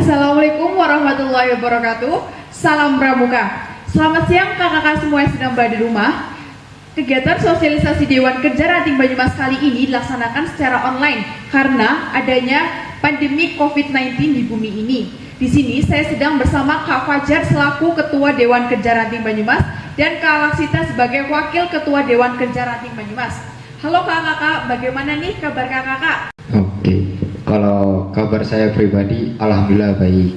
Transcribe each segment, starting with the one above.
Assalamualaikum warahmatullahi wabarakatuh. Salam Pramuka. Selamat siang kakak-kakak semua yang sedang berada di rumah. Kegiatan sosialisasi Dewan Kerja Ranting Banyumas kali ini dilaksanakan secara online karena adanya pandemi COVID-19 di bumi ini. Di sini saya sedang bersama Kak Fajar selaku Ketua Dewan Kerja Ranting Banyumas dan Kak Laksita sebagai Wakil Ketua Dewan Kerja Ranting Banyumas. Halo kakak-kakak, bagaimana nih kabar kakak-kakak? Oke, kalau kabar saya pribadi, alhamdulillah baik.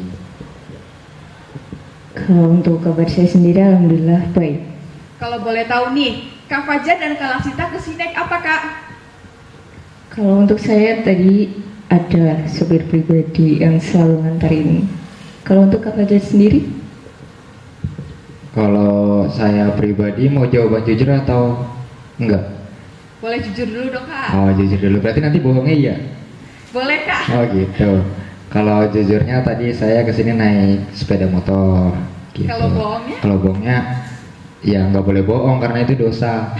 Kalau untuk kabar saya sendiri, alhamdulillah baik. Kalau boleh tahu nih, Kak Fajar dan Kak Laksita kesini naik apa kak? Kalau untuk saya tadi ada sopir pribadi yang selalu ngantar ini. Kalau untuk Kak Fajar sendiri? Kalau saya pribadi mau jawaban jujur atau enggak? Boleh jujur dulu dong kak. Oh jujur dulu, berarti nanti bohongnya iya? Boleh kak. Oh gitu. Kalau jujurnya tadi saya kesini naik sepeda motor gitu. Kalau bohongnya? Kalau bohongnya ya nggak boleh bohong karena itu dosa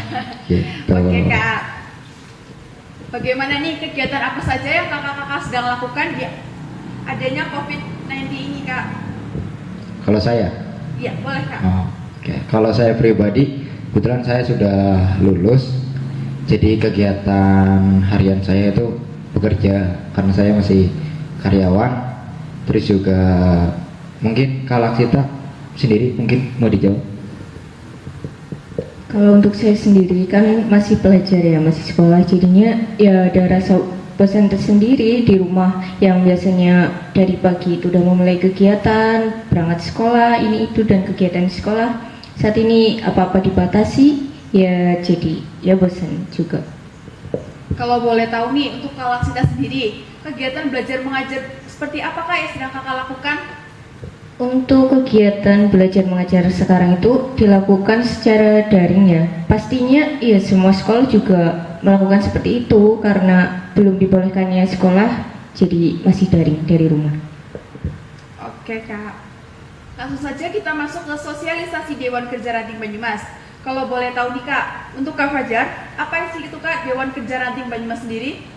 gitu. Oke kak. Bagaimana nih kegiatan apa saja yang kakak-kakak sedang lakukan di adanya COVID-19 ini kak? Kalau saya? Iya boleh kak. Oh, oke. Kalau saya pribadi, kebetulan saya sudah lulus. Jadi kegiatan harian saya itu bekerja karena saya masih karyawan. Terus juga mungkin Kak Laksita sendiri mungkin mau dijawab. Kalau untuk saya sendiri kan masih pelajar ya, masih sekolah, jadinya ya ada rasa bosan tersendiri di rumah yang biasanya dari pagi itu udah memulai kegiatan, berangkat sekolah, ini itu dan kegiatan di sekolah. Saat ini apa-apa dibatasi, ya jadi ya bosan juga. Kalau boleh tahu nih untuk Kak Laksita sendiri, kegiatan belajar mengajar seperti apa kak yang sedang kakak lakukan? Untuk kegiatan belajar mengajar sekarang itu dilakukan secara daring ya. Pastinya ya semua sekolah juga melakukan seperti itu karena belum dibolehkannya sekolah, jadi masih daring dari rumah. Oke kak. Langsung saja kita masuk ke sosialisasi Dewan Kerja Ranting Banyumas. Kalau boleh tahu nih kak, untuk Kak Fajar, apa sih itu kak Dewan Kerja Ranting Banyumas sendiri?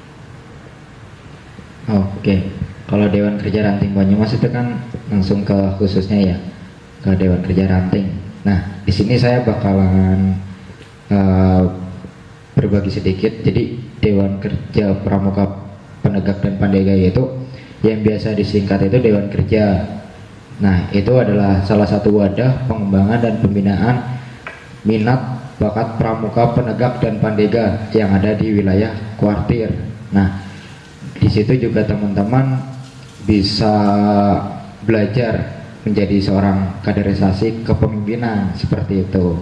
Oke. Kalau Dewan Kerja Ranting Banyumas itu kan langsung ke khususnya ya, ke Dewan Kerja Ranting. Nah, di sini saya bakalan berbagi sedikit. Jadi Dewan Kerja Pramuka Penegak dan Pandegaya itu yang biasa disingkat itu Dewan Kerja. Nah, itu adalah salah satu wadah pengembangan dan pembinaan minat bakat pramuka penegak dan pandega yang ada di wilayah kuartir. Nah, di situ juga teman-teman bisa belajar menjadi seorang kaderisasi kepemimpinan seperti itu.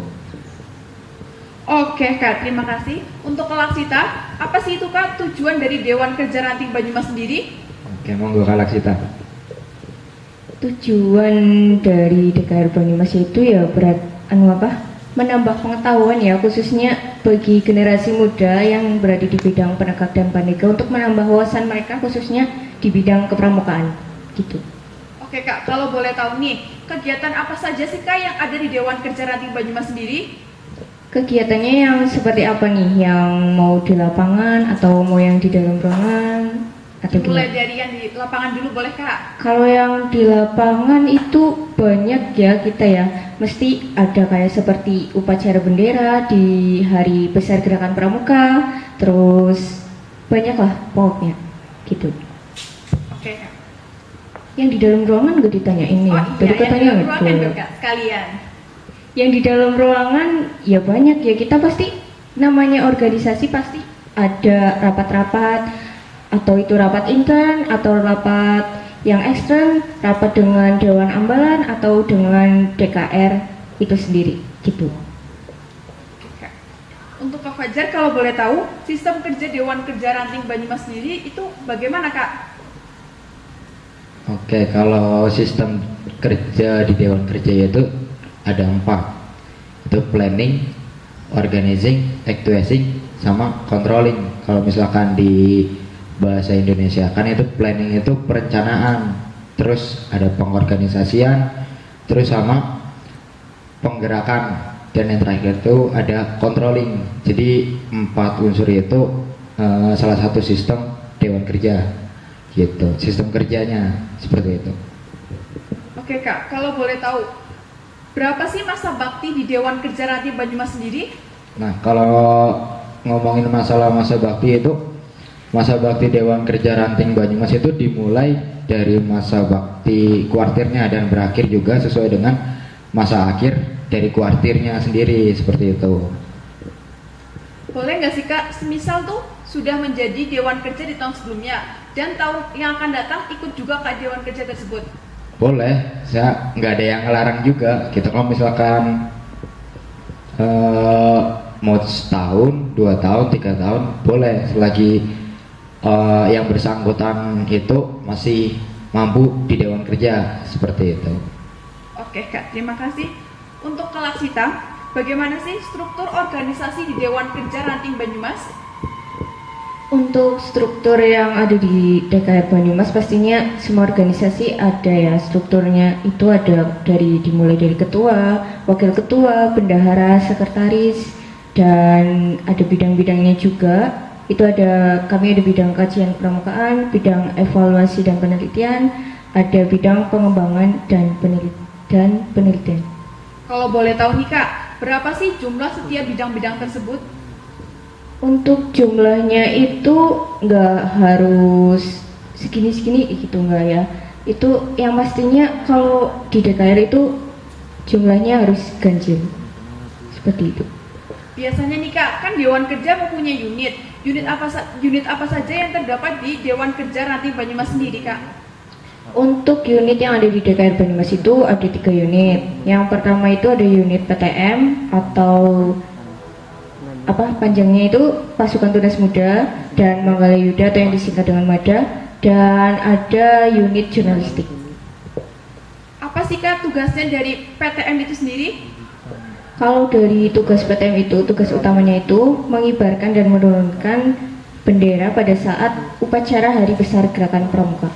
Oke kak, terima kasih. Untuk Kak Laksita, apa sih itu kak tujuan dari Dewan Kerja Ranting Banyumas sendiri? Oke, monggo Kak Laksita. Tujuan dari DKR Banyumas itu ya menambah pengetahuan ya, khususnya bagi generasi muda yang berada di bidang penegak dan pandega untuk menambah wawasan mereka khususnya di bidang kepramukaan gitu. Oke kak, kalau boleh tahu nih, kegiatan apa saja sih kak yang ada di Dewan Kerja Ranting Banyumas sendiri? Kegiatannya yang seperti apa nih? Yang mau di lapangan atau mau yang di dalam ruangan? Atau Mulai gimana? dari yang di lapangan dulu boleh kak? Kalau yang di lapangan itu banyak ya kita ya, mesti ada kayak seperti upacara bendera di hari besar gerakan pramuka, terus banyak lah pokoknya gitu. Oke kak. Yang di dalam ruangan gak ditanya ini, Oh tadi iya, yang katanya di dalam gitu. ruangan dong kak, sekalian. Yang di dalam ruangan ya banyak ya, kita pasti namanya organisasi pasti ada rapat-rapat, atau itu rapat intern atau rapat yang ekstern, rapat dengan Dewan Ambalan atau dengan DKR itu sendiri gitu. Oke, Kak. Untuk Kak Fajar, kalau boleh tahu, sistem kerja Dewan Kerja Ranting Banyumas sendiri itu bagaimana kak? Oke, kalau sistem kerja di Dewan Kerja itu ada 4. Itu planning, organizing, actuating, sama controlling. Kalau misalkan di bahasa Indonesia kan itu planning itu perencanaan, terus ada pengorganisasian, terus sama penggerakan, dan yang terakhir itu ada controlling. Jadi 4 unsur itu salah satu sistem Dewan Kerja gitu, sistem kerjanya seperti itu. Oke Kak, kalau boleh tahu, berapa sih masa bakti di Dewan Kerja Ranting Banyumas sendiri? Nah, kalau ngomongin masalah masa bakti itu, masa bakti Dewan Kerja Ranting Banyumas itu dimulai dari masa bakti kuartirnya dan berakhir juga sesuai dengan masa akhir dari kuartirnya sendiri, seperti itu. Boleh nggak sih Kak, semisal tuh sudah menjadi Dewan Kerja di tahun sebelumnya dan tahun yang akan datang ikut juga ke Dewan Kerja tersebut? Boleh, saya nggak ada yang ngelarang juga. Gitu kalau misalkan mau setahun, 2 tahun, 3 tahun, boleh selagi yang bersangkutan itu masih mampu di Dewan Kerja, seperti itu. Oke Kak, terima kasih. Untuk kelak Sita, bagaimana sih struktur organisasi di Dewan Kerja Ranting Banyumas? Untuk struktur yang ada di DKR Banyumas, pastinya semua organisasi ada ya strukturnya. Itu ada dimulai dari ketua, wakil ketua, bendahara, sekretaris, dan ada bidang-bidangnya juga. Itu kami ada bidang kajian pramukaan, bidang evaluasi dan penelitian, ada bidang pengembangan dan penelitian. Kalau boleh tahu nih Kak, berapa sih jumlah setiap bidang-bidang tersebut? Untuk jumlahnya itu nggak harus segini-segini gitu, nggak ya. Itu yang pastinya kalau di DKR itu jumlahnya harus ganjil, seperti itu. Biasanya nih Kak, kan Dewan Kerja mempunyai unit. Unit apa saja yang terdapat di Dewan Kerja Ranting Banyumas sendiri Kak? Untuk unit yang ada di DKR Banyumas itu ada 3 unit. Yang pertama itu ada unit PTM atau panjangnya itu Pasukan Tunas Muda dan Manggala Yuda atau yang disingkat dengan MADA, dan ada unit jurnalistik. Apa sih Kak tugasnya dari PTM itu sendiri? Kalau dari tugas PTM itu, tugas utamanya itu mengibarkan dan menurunkan bendera pada saat upacara Hari Besar Gerakan Pramuka.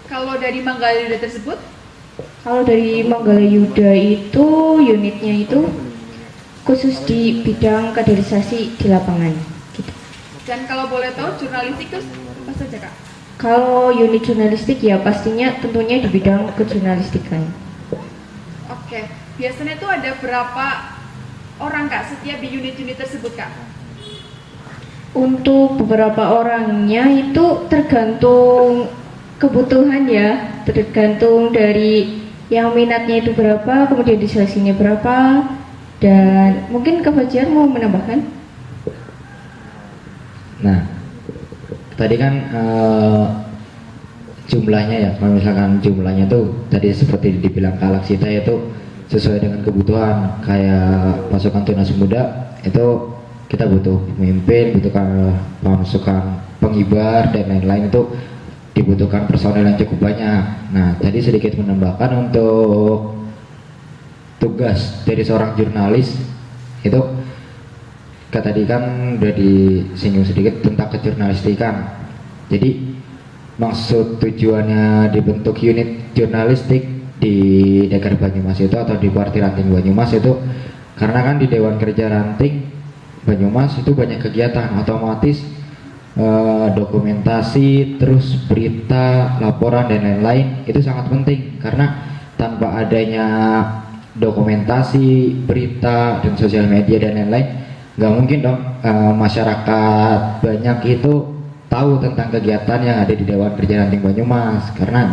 Kalau dari Manggala Yuda tersebut? Kalau dari Manggala Yuda itu unitnya itu khusus di bidang kaderisasi di lapangan gitu. Dan kalau boleh tahu jurnalistik itu apa saja Kak? Kalau unit jurnalistik ya pastinya tentunya di bidang kejurnalistikan. Oke, biasanya itu ada berapa orang Kak setiap di unit-unit tersebut Kak? Untuk beberapa orangnya itu tergantung kebutuhan ya, tergantung dari yang minatnya itu berapa, kemudian diseleksinya berapa. Dan mungkin Kak Fajar mau menambahkan? Nah, tadi kan jumlahnya ya, kalau misalkan jumlahnya tuh tadi seperti dibilang Kak Laksita itu sesuai dengan kebutuhan. Kayak Pasukan Tunas Muda itu kita butuh pemimpin, butuhkan pasukan pengibar dan lain-lain, itu dibutuhkan personel yang cukup banyak. Nah, tadi sedikit menambahkan untuk tugas dari seorang jurnalis itu tadi kan udah disinggung sedikit tentang kejurnalistikan. Jadi maksud tujuannya dibentuk unit jurnalistik di DKR Banyumas itu atau di Kuartir Ranting Banyumas itu karena kan di Dewan Kerja Ranting Banyumas itu banyak kegiatan, otomatis dokumentasi, terus berita, laporan dan lain-lain itu sangat penting, karena tanpa adanya dokumentasi, berita, dan sosial media dan lain-lain, nggak mungkin dong masyarakat banyak itu tahu tentang kegiatan yang ada di Dewan Kerja Ranting Banyumas. Karena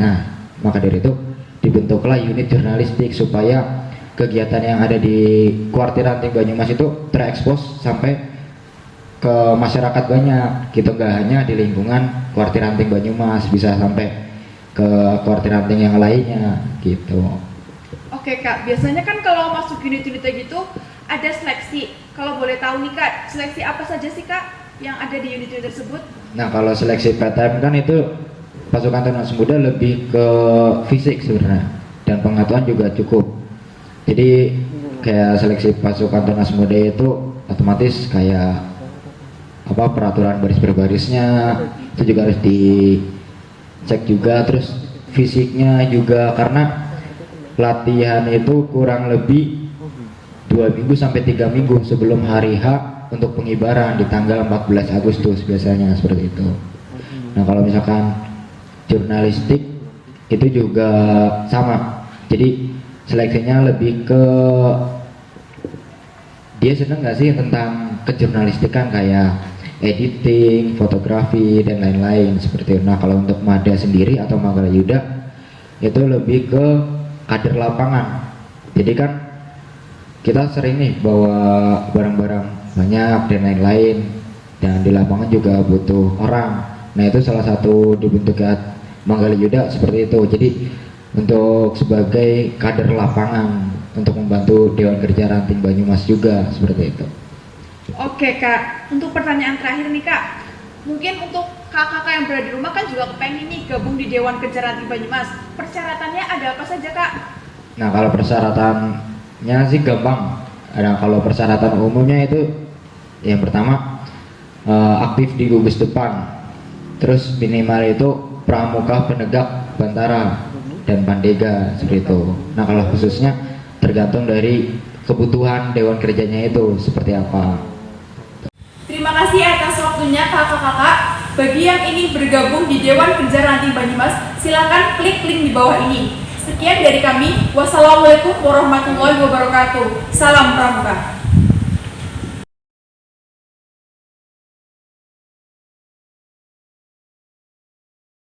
maka dari itu dibentuklah unit jurnalistik supaya kegiatan yang ada di Kuartir Ranting Banyumas itu terekspos sampai ke masyarakat banyak gitu, nggak hanya di lingkungan Kuartir Ranting Banyumas, bisa sampai ke Kuartir Ranting yang lainnya gitu. Oke Kak, biasanya kan kalau masuk unit-unitnya gitu ada seleksi. Kalau boleh tahu nih Kak, seleksi apa saja sih Kak yang ada di unit-unit tersebut? Nah, kalau seleksi PTM kan itu Pasukan Tunas Muda lebih ke fisik sebenarnya, dan pengetahuan juga cukup. Jadi kayak seleksi Pasukan Tunas Muda itu otomatis kayak peraturan baris berbarisnya itu juga harus dicek juga, terus fisiknya juga, karena latihan itu kurang lebih 2 minggu sampai 3 minggu sebelum hari H untuk pengibaran di tanggal 14 Agustus biasanya, seperti itu. Nah, kalau misalkan jurnalistik itu juga sama. Jadi seleksinya lebih ke dia seneng nggak sih tentang kejurnalistikan kayak editing, fotografi dan lain-lain seperti itu. Nah kalau untuk Mada sendiri atau Manggala Yuda itu lebih ke kader lapangan. Jadi kan kita sering nih bawa barang-barang banyak dan lain-lain, dan di lapangan juga butuh orang. Nah itu salah satu dibentuknya Manggala Yuda seperti itu. Jadi untuk sebagai kader lapangan untuk membantu Dewan Kerja Ranting Banyumas juga seperti itu. Oke Kak, untuk pertanyaan terakhir nih Kak, mungkin untuk kakak-kakak yang berada di rumah kan juga kepengen nih gabung di Dewan Kerja Ranting Banyumas. Persyaratannya ada apa saja Kak? Nah kalau persyaratannya sih gampang. Ada kalau persyaratan umumnya itu yang pertama aktif di gugus depan, terus minimal itu pramuka penegak Bantara dan Pandega seperti itu. Nah kalau khususnya tergantung dari kebutuhan Dewan Kerjanya itu seperti apa. Terima kasih atas waktunya kakak-kakak. Bagi yang ingin bergabung di Dewan Kerja Ranting Banyumas, silakan klik link di bawah ini. Sekian dari kami. Wassalamualaikum warahmatullahi wabarakatuh. Salam Pramuka.